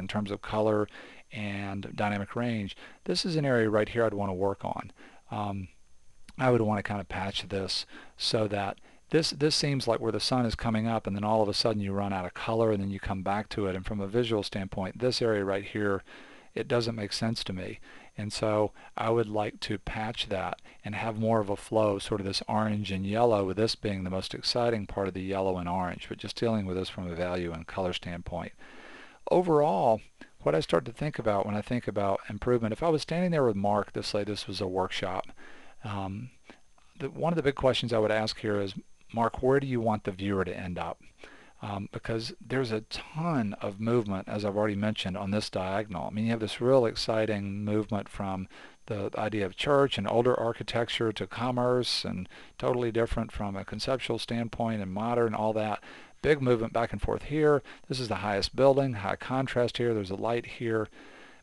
in terms of color and dynamic range, this is an area right here I'd want to work on. I would want to kind of patch this so that this seems like where the sun is coming up, and then all of a sudden you run out of color and then you come back to it. And from a visual standpoint, this area right here, it doesn't make sense to me. And so I would like to patch that and have more of a flow, sort of this orange and yellow, with this being the most exciting part of the yellow and orange, but just dealing with this from a value and color standpoint. Overall, what I start to think about when I think about improvement, if I was standing there with Mark, let's say this was a workshop, um, one of the big questions I would ask here is, Mark, where do you want the viewer to end up? Because there's a ton of movement, as I've already mentioned, on this diagonal. I mean, you have this real exciting movement from the idea of church and older architecture to commerce, and totally different from a conceptual standpoint and modern, all that. Big movement back and forth here. This is the highest building, high contrast here. There's a light here.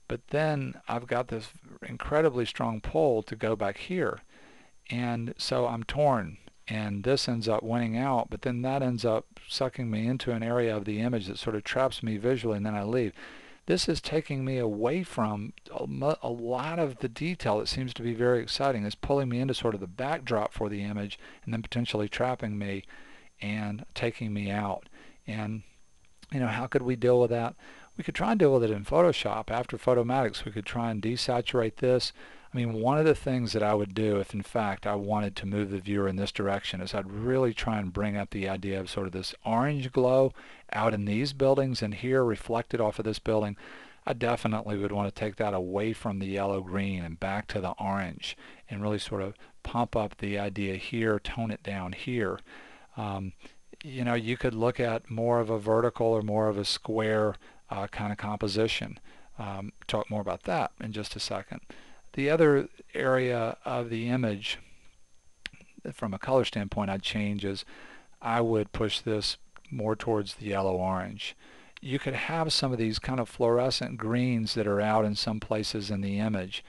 But then I've got this incredibly strong pull to go back here. And so I'm torn, and this ends up winning out, but then that ends up sucking me into an area of the image that sort of traps me visually, and then I leave. This is taking me away from a lot of the detail that seems to be very exciting. It's pulling me into sort of the backdrop for the image, and then potentially trapping me and taking me out. And how could we deal with that? We could try and deal with it in Photoshop. After Photomatics, we could try and desaturate this. I mean, one of the things that I would do if, in fact, I wanted to move the viewer in this direction is I'd really try and bring up the idea of sort of this orange glow out in these buildings and here reflected off of this building. I definitely would want to take that away from the yellow-green and back to the orange and really sort of pump up the idea here, tone it down here. You could look at more of a vertical or more of a square kind of composition. Talk more about that in just a second. The other area of the image, from a color standpoint, I'd change is I would push this more towards the yellow-orange. You could have some of these kind of fluorescent greens that are out in some places in the image,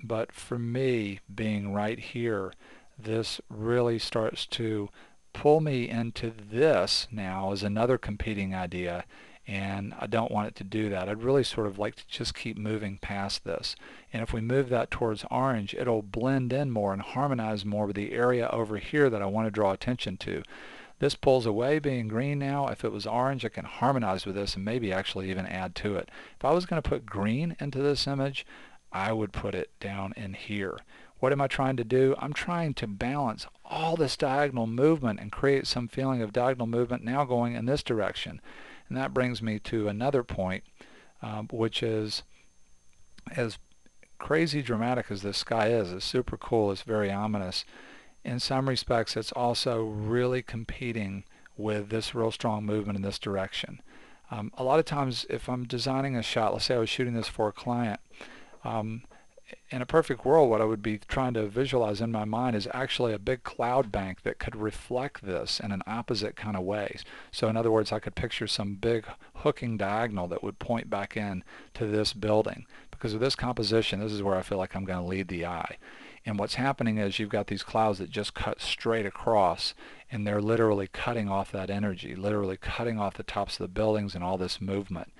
but for me, being right here, this really starts to pull me into this now as another competing idea, and I don't want it to do that. I'd really sort of like to just keep moving past this. And if we move that towards orange, it'll blend in more and harmonize more with the area over here that I want to draw attention to. This pulls away being green now. If it was orange, I can harmonize with this and maybe actually even add to it. If I was going to put green into this image, I would put it down in here. What am I trying to do? I'm trying to balance all this diagonal movement and create some feeling of diagonal movement now going in this direction. And that brings me to another point, which is, as crazy dramatic as this sky is, it's super cool, it's very ominous. In some respects, it's also really competing with this real strong movement in this direction. A lot of times, if I'm designing a shot, let's say I was shooting this for a client, in a perfect world, what I would be trying to visualize in my mind is actually a big cloud bank that could reflect this in an opposite kind of way. So in other words, I could picture some big hooking diagonal that would point back in to this building. Because of this composition, this is where I feel like I'm going to lead the eye. And what's happening is you've got these clouds that just cut straight across, and they're literally cutting off that energy, literally cutting off the tops of the buildings and all this movement.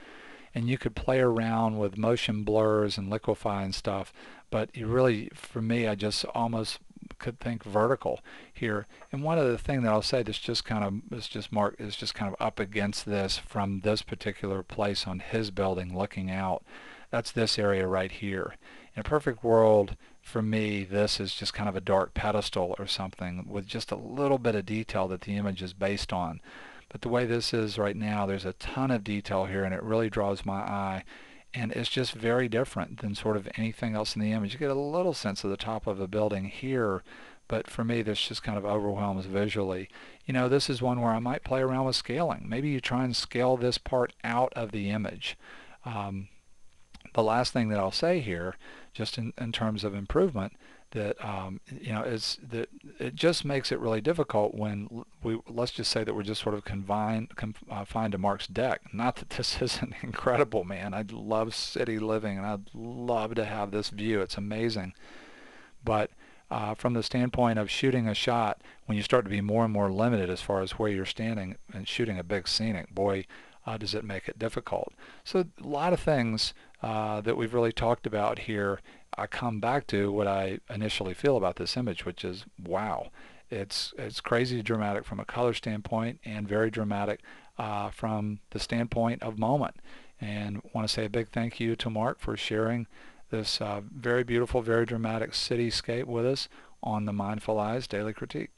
And you could play around with motion blurs and liquefy and stuff, but you really, for me, I just almost could think vertical here. And one other thing that I'll say that's just kind of is just kind of up against this from this particular place on his building looking out. That's this area right here. In a perfect world, for me, this is just kind of a dark pedestal or something with just a little bit of detail that the image is based on. But the way this is right now, there's a ton of detail here, and it really draws my eye. And it's just very different than sort of anything else in the image. You get a little sense of the top of a building here, but for me, this just kind of overwhelms visually. This is one where I might play around with scaling. Maybe you try and scale this part out of the image. The last thing that I'll say here, just in terms of improvement, that is that it just makes it really difficult when let's just say that we're just sort of confined to Mark's deck. Not that this isn't incredible, man. I love city living, and I'd love to have this view. It's amazing. But from the standpoint of shooting a shot, when you start to be more and more limited as far as where you're standing and shooting a big scenic, boy, does it make it difficult? So a lot of things that we've really talked about here. I come back to what I initially feel about this image, which is wow. It's crazy dramatic from a color standpoint and very dramatic from the standpoint of moment. And want to say a big thank you to Mark for sharing this very beautiful, very dramatic cityscape with us on the Mindful Eyes Daily Critique.